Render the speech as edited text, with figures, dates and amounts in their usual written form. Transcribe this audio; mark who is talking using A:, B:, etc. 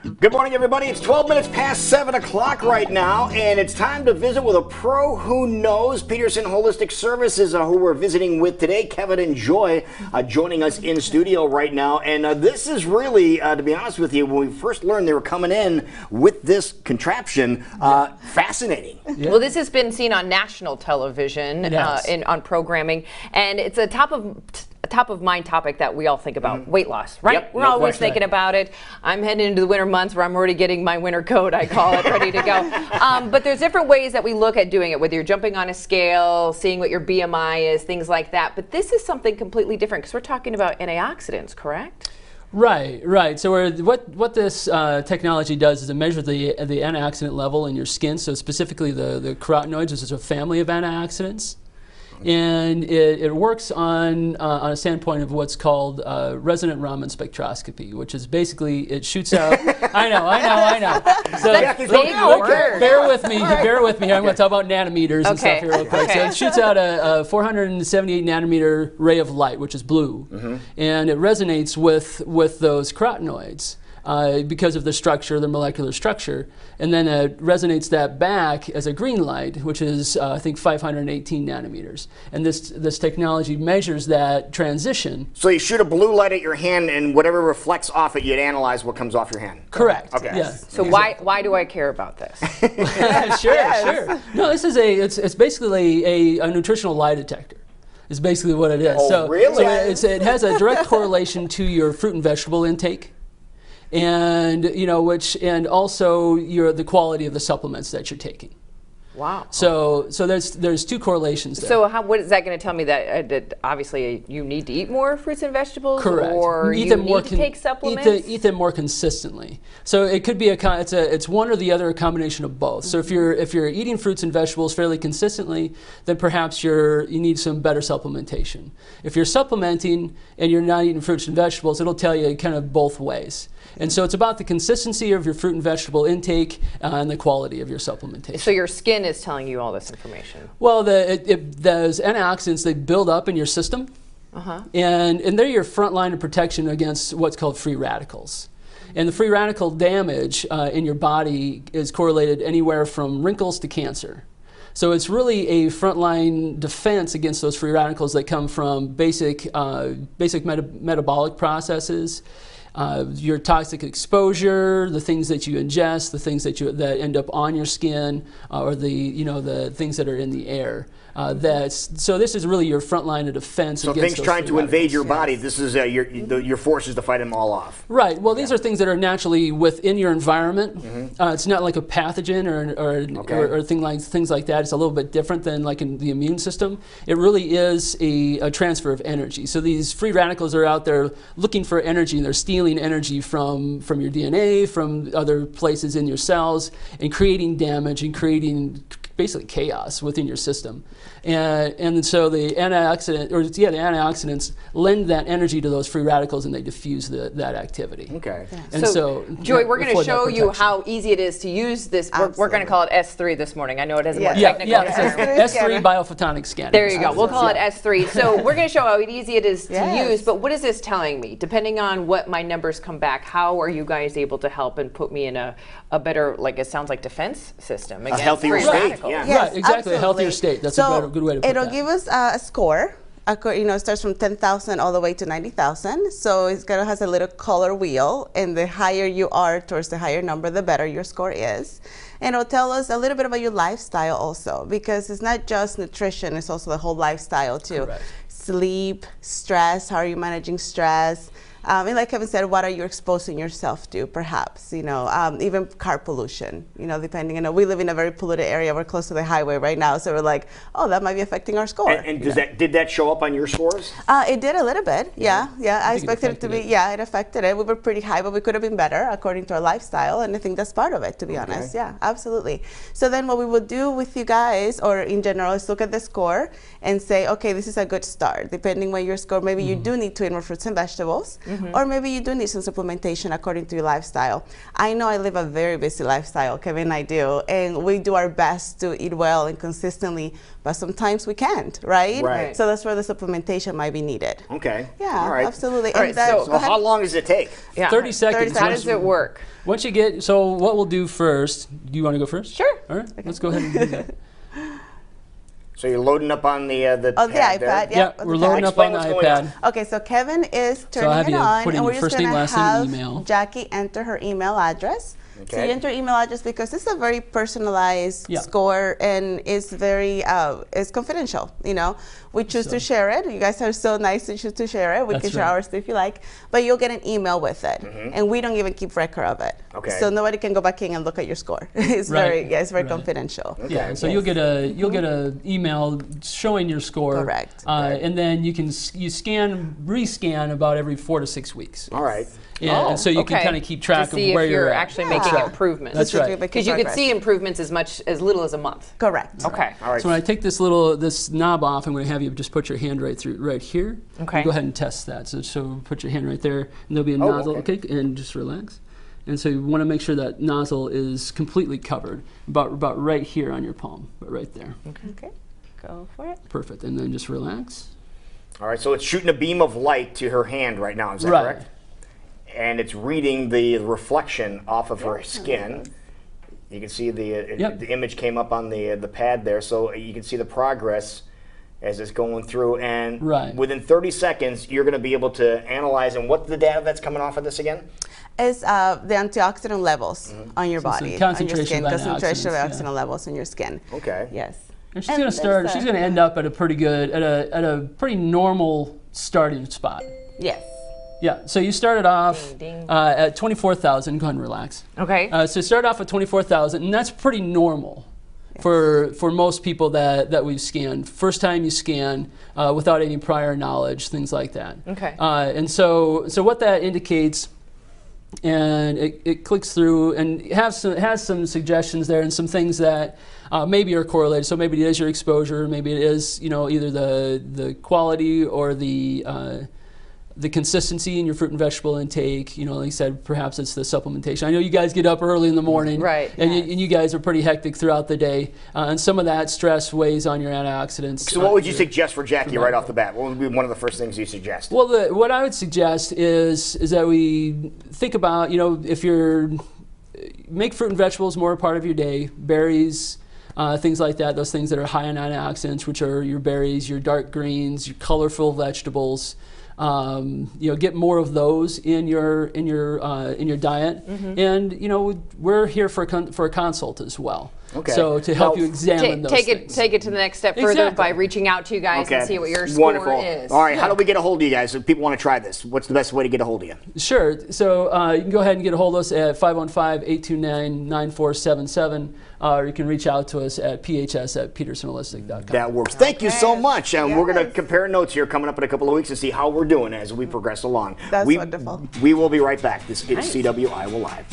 A: Good morning, everybody. It's 12 minutes past 7 o'clock right now, and it's time to visit with a pro who knows. Peterson Holistic Services, who we're visiting with today, Kevin and Joy, joining us in studio right now. And this is really, to be honest with you, when we first learned they were coming in with this contraption, fascinating.
B: Yeah. Well, this has been seen on national television on programming, and it's a top of mind topic that we all think about, weight loss, right?
A: Yep,
B: We're always thinking about it. I'm heading into the winter months where I'm already getting my winter coat, I call it, ready to go. But there's different ways that we look at doing it, whether you're jumping on a scale, seeing what your BMI is, things like that. But this is something completely different because we're talking about antioxidants, correct?
C: Right. So what this technology does is it measures the antioxidant level in your skin, so specifically the carotenoids, which is a family of antioxidants. And it works on a standpoint of what's called resonant Raman spectroscopy, which is basically it shoots out. I know. So bear with me. I'm going to talk about nanometers and stuff here real quick. So it shoots out a 478 nanometer ray of light, which is blue, and it resonates with those carotenoids. Because of the structure, the molecular structure, and then it resonates that back as a green light, which is I think 518 nanometers. And this technology measures that transition.
A: So you shoot a blue light at your hand, and whatever reflects off it, you'd analyze what comes off your hand.
C: Correct.
A: Okay.
C: Yeah.
B: So why do I care about this?
C: Sure. No, this is it's basically a nutritional lie detector. Is basically what it is.
A: Oh, really?
C: So it has a direct correlation to your fruit and vegetable intake. And and also the quality of the supplements that you're taking.
B: Wow.
C: So there's two correlations there.
B: So what is that going to tell me? That obviously you need to eat more fruits and vegetables,
C: correct?
B: Or you need to take supplements.
C: Eat them more consistently. So it could be it's one or the other, a combination of both. So if you're eating fruits and vegetables fairly consistently, then perhaps you need some better supplementation. If you're supplementing and you're not eating fruits and vegetables, it'll tell you kind of both ways. And so it's about the consistency of your fruit and vegetable intake and the quality of your supplementation.
B: So your skin is telling you all this information?
C: Well, those antioxidants, they build up in your system, and they're your front line of protection against what's called free radicals. And the free radical damage in your body is correlated anywhere from wrinkles to cancer. So it's really a frontline defense against those free radicals that come from basic metabolic processes. Your toxic exposure, the things that you ingest, the things that end up on your skin, or the things that are in the air. So this is really your front line of defense.
A: So
C: against
A: things trying to invade your body, this is your forces to fight them all off.
C: Right. Well, these are things that are naturally within your environment. It's not like a pathogen or things like that. It's a little bit different than like in the immune system. It really is a transfer of energy. So these free radicals are out there looking for energy, and they're stealing energy from your DNA, from other places in your cells, and creating damage and creating basically chaos within your system. And so the antioxidants lend that energy to those free radicals, and they diffuse that activity.
A: Okay.
B: Yeah.
C: And so
B: Joy, we're going to show you how easy it is to use this. We're going to call it S3 this morning. I know it has a more technical term.
C: S3 biophotonic scanning.
B: There you go. We'll call it S3. So we're going to show how easy it is to use, but what is this telling me? Depending on what my numbers come back, how are you guys able to help and put me in a better, like it sounds like, defense system against
A: a healthier
B: free
A: state?
B: radicals?
A: Yeah.
C: Right, exactly. A healthier state. That's a good way to put
D: it'll
C: that.
D: give us a score. It starts from 10,000 all the way to 90,000. So has a little color wheel, and the higher you are towards the higher number, the better your score is. And it'll tell us a little bit about your lifestyle also, because it's not just nutrition, it's also the whole lifestyle too.
C: Correct.
D: Sleep, stress, how are you managing stress? And like Kevin said, what are you exposing yourself to, perhaps, even car pollution, depending, we live in a very polluted area. We're close to the highway right now. So we're like, oh, that might be affecting our score.
A: And did that show up on your scores?
D: It did a little bit. Yeah. I expected it to be, it affected it. We were pretty high, but we could have been better according to our lifestyle. And I think that's part of it, to be honest. Yeah, absolutely. So then what we would do with you guys, or in general, is look at the score and say, okay, this is a good start. Depending on your score, maybe you do need to eat more fruits and vegetables. or maybe you do need some supplementation according to your lifestyle. I know I live a very busy lifestyle, Kevin and I do, and we do our best to eat well and consistently, but sometimes we can't, right?
A: Right.
D: So that's where the supplementation might be needed.
A: Okay.
D: Yeah,
A: All right.
D: absolutely.
B: All right,
D: And that,
B: so
A: So how long does it take?
B: Yeah.
C: 30 seconds.
B: How does it work?
C: Once you get, so what we'll do first, do you want to go first?
B: Sure.
C: All right, let's go ahead and do that.
A: So you're loading up on the
D: on the
A: pad there?
D: iPad,
C: Yeah,
D: on
C: we're
D: the
C: loading
D: pad.
C: up on the
A: Explain what's going
C: iPad.
D: Okay, so Kevin is turning
C: have
D: it
C: you
D: on,
C: put in
D: and we're
C: your
D: just
C: first name,
D: going to
C: last name,
D: have
C: and email.
D: Jackie enter her email address. So
A: Okay.
D: you enter email address because this is a very personalized
C: Yeah.
D: score and it's very it's confidential. You know, we choose to share it. You guys are so nice to choose to share it. We
C: That's
D: can share
C: right.
D: ours if you like, but you'll get an email with it, and we don't even keep record of it.
A: Okay.
D: So nobody can go back in and look at your score. It's
C: Right,
D: it's very
C: right.
D: confidential.
C: Yeah, so you'll get a email showing your score.
D: Correct.
C: And then you can rescan about every 4 to 6 weeks.
A: All right.
C: And so you can
B: Okay.
C: kind of keep track
B: to see
C: of where
B: if you're
C: at.
B: actually making
D: Yeah.
B: improvements.
C: That's right.
B: Because you can see improvements as little as a month.
D: Correct.
B: Okay.
A: All right.
C: So when I take this knob off, I'm going to have you just put your hand right here.
B: Okay.
C: And go ahead and test that. So put your hand right there, and there'll be a nozzle.
A: okay.
C: Okay, and just relax. And so you want to make sure that nozzle is completely covered, about right here on your palm, but right there.
D: Okay. Go for it.
C: Perfect. And then just relax.
A: All right. So it's shooting a beam of light to her hand right now. Is that
C: Right.
A: correct? And it's reading the reflection off of her skin. You can see the image came up on the pad there, so you can see the progress as it's going through. And
C: Right.
A: within 30 seconds, you're going to be able to analyze. And what's the data that's coming off of this again?
D: Is the antioxidant levels on your
C: So it's the
D: body, on your
C: concentration
D: skin,
C: of
D: concentration of
C: antioxidants,
D: antioxidant levels in your skin.
A: Okay.
D: Yes.
C: And she's
D: And
C: going to start.
D: there's
C: She's
D: the-
C: going to end up at a pretty good, at a pretty normal starting spot.
D: Yes.
C: Yeah. So you started off
B: Ding, ding.
C: at 24,000. Go ahead and relax.
B: Okay.
C: So start off at 24,000, and that's pretty normal for most people that we've scanned. First time you scan without any prior knowledge, things like that.
B: Okay.
C: And so what that indicates, and it clicks through and has some suggestions there and some things that maybe are correlated. So maybe it is your exposure, maybe it is either the quality or the consistency in your fruit and vegetable intake. Like I said, perhaps it's the supplementation. I know you guys get up early in the morning,
B: Right.
C: And you guys are pretty hectic throughout the day, and some of that stress weighs on your antioxidants.
A: So what would you suggest for Jackie right off the bat? What would be one of the first things you suggest?
C: Well, what I would suggest is that we think about, if make fruit and vegetables more a part of your day, berries, things like that, those things that are high in antioxidants, which are your berries, your dark greens, your colorful vegetables. Get more of those in your diet, and we're here for a consult as well.
A: Okay.
C: So to help
A: Now,
C: you examine those
B: Take
C: things.
B: it to the next step further
C: Exactly.
B: by reaching out to you guys and see what your
A: Wonderful.
B: score is.
A: All right, how do we get a hold of you guys if people want to try this? What's the best way to get a hold of you?
C: Sure. So you can go ahead and get a hold of us at 515-829-9477, or you can reach out to us at phs@petersonholistic.com.
A: That works. Thank you so
D: Okay.
A: much. And we're going to
D: Yes.
A: compare notes here coming up in a couple of weeks and see how we're doing as we progress along.
D: That's wonderful.
A: We will be right back. This is CW Iowa Live.